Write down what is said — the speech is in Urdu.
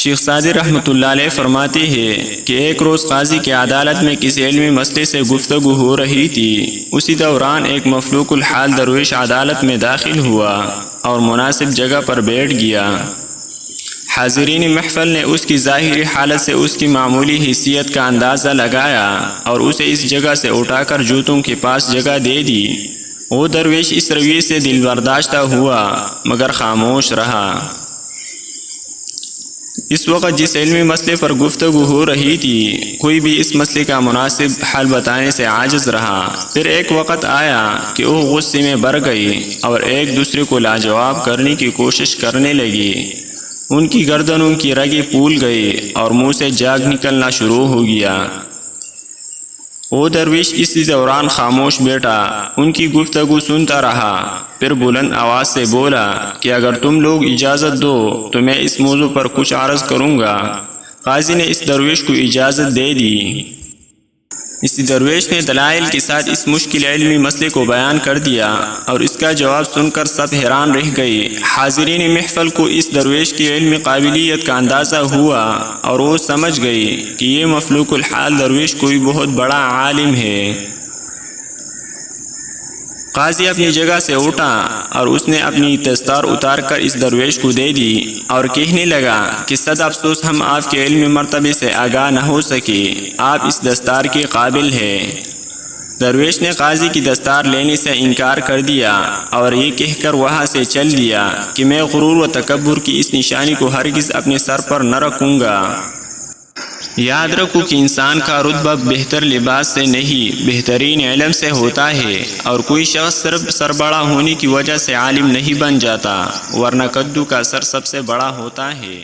شیخ سعدی رحمۃ اللہ علیہ فرماتے ہیں کہ ایک روز قاضی کی عدالت میں کسی علمی مسئلے سے گفتگو ہو رہی تھی۔ اسی دوران ایک مفلوق الحال درویش عدالت میں داخل ہوا اور مناسب جگہ پر بیٹھ گیا۔ حاضرین محفل نے اس کی ظاہری حالت سے اس کی معمولی حیثیت کا اندازہ لگایا اور اسے اس جگہ سے اٹھا کر جوتوں کے پاس جگہ دے دی۔ وہ درویش اس رویے سے دل برداشتہ ہوا مگر خاموش رہا۔ اس وقت جس علمی مسئلے پر گفتگو ہو رہی تھی کوئی بھی اس مسئلے کا مناسب حل بتانے سے عاجز رہا۔ پھر ایک وقت آیا کہ وہ غصے میں بھر گئی اور ایک دوسرے کو لاجواب کرنے کی کوشش کرنے لگی۔ ان کی گردنوں کی رگیں پھول گئی اور منہ سے جاگ نکلنا شروع ہو گیا۔ وہ درویش اسی دوران خاموش بیٹھا، ان کی گفتگو سنتا رہا، پھر بلند آواز سے بولا کہ اگر تم لوگ اجازت دو تو میں اس موضوع پر کچھ عرض کروں گا۔ قاضی نے اس درویش کو اجازت دے دی۔ اس درویش نے دلائل کے ساتھ اس مشکل علمی مسئلے کو بیان کر دیا اور اس کا جواب سن کر سب حیران رہ گئے۔ حاضرین محفل کو اس درویش کی علمی قابلیت کا اندازہ ہوا اور وہ سمجھ گئے کہ یہ مفلوق الحال درویش کوئی بہت بڑا عالم ہے۔ قاضی اپنی جگہ سے اٹھا اور اس نے اپنی دستار اتار کر اس درویش کو دے دی اور کہنے لگا کہ صد افسوس ہم آپ کے علمی مرتبے سے آگاہ نہ ہو سکے، آپ اس دستار کے قابل ہیں۔ درویش نے قاضی کی دستار لینے سے انکار کر دیا اور یہ کہہ کر وہاں سے چل دیا کہ میں غرور و تکبر کی اس نشانی کو ہرگز اپنے سر پر نہ رکھوں گا۔ یاد رکھو کہ انسان کا رتبہ بہتر لباس سے نہیں بہترین علم سے ہوتا ہے، اور کوئی شخص صرف سر بڑا ہونے کی وجہ سے عالم نہیں بن جاتا، ورنہ کدو کا سر سب سے بڑا ہوتا ہے۔